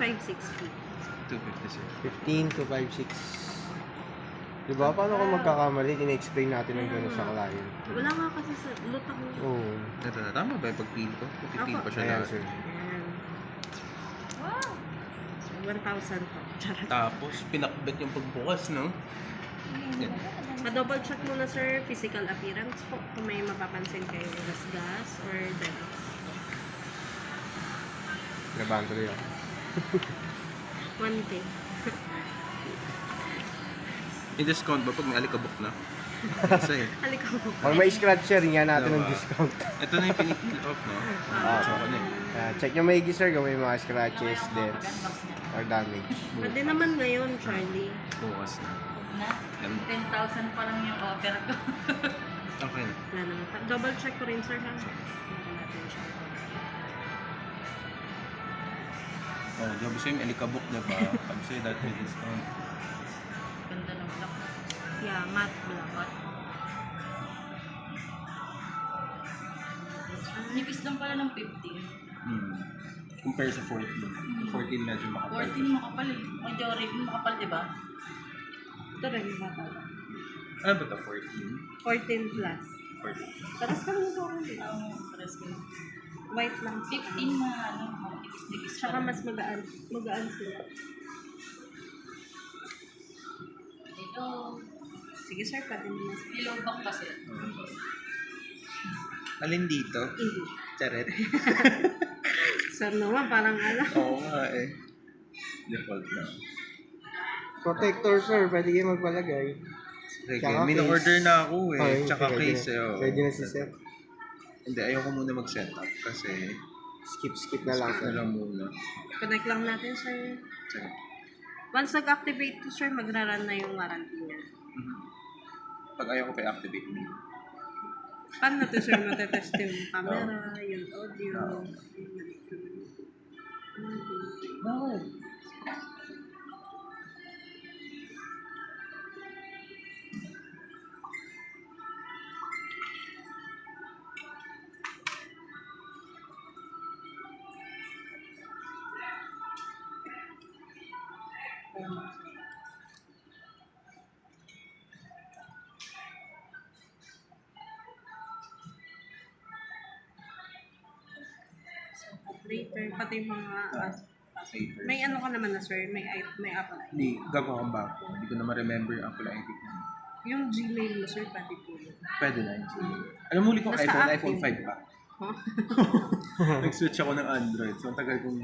256. 15 to 56. Diba? Paano kung magkakamali, ina-explain natin ng gano'n sa client? Wala nga kasi sa lutang. Oo. Ito na, tama ba yung pagpili ko? Pagpili ko siya Ayan, lahat. sir. Ayan. Wow! So, 1,000 po. Charot. Tapos, pinakbet yung pagbukas, no? Yan. Ma-double check muna sir, physical appearance po. Kung may mapapansin kayo gas or dents. Nabahan tuloy ako. 1K. May discount ba pag may alikabok na? Kasi, Halika po. Pag may scratch, sir, nga natin ng Diba? discount. ito na yung pinipil off, no? Saka na eh. Check nyo maigi, sir, kung may mga scratches, dents, or damage. Pwede naman ngayon, Charlie. Bukas na. Na, Yan. 10,000 pa lang yung offer ko. Okay na. Wala naman. Double check ko rin sir ha. Tingnan natin siya. Oh, job sa'yo yung alikabok, diba? Sabi sa'yo, that may discount. Ganda ng black. Yeah, matte black. What? Nipis lang pala ng 15. Compare sa 14. 14 medyo makapal. 14 makapal eh. Majority makapal, di ba? Ito rin yung bata. Ano ba ito? 14? 14 plus. 14. Tapos kami ito ako din. Pares ko. White lang. 15 na ano, nipis-nipis. Tsaka mas magaan. Magaan sila. Hello. Sige sir, pati mo na sir. Hello back kasi. Alin dito? Hindi. Charet. Sir naman, parang alam. Oo nga eh. Default lang. Protector, sir, pwede kayo magpalagay. Sige, Tsaka min-order case. na ako eh. Okay, Tsaka pwede case na. eh. oh. Pwede na si sir. Hindi, ayoko muna mag-setup kasi Skip na lang, skip sir. na lang muna. Connect lang natin sir. Charet. Once nag-activate to sir, magra-run na yung warranty niya. Pag ayaw ko pa i-activate mo. Paano natin sir matetest yung camera, yung audio, Bakit? operator, pati yung mga Paper. may ano ka naman na sir, may Apple ID. Hindi, gagawa kang bago. Hindi ko na ma-remember yung Apple ID ko. Yung Gmail mo sir, pati po yun. Pwede na yun. Alam mo, huli kong Basta iPhone, active. iPhone 5 pa. Huh? Nag-switch ako ng Android. So, ang tagal kong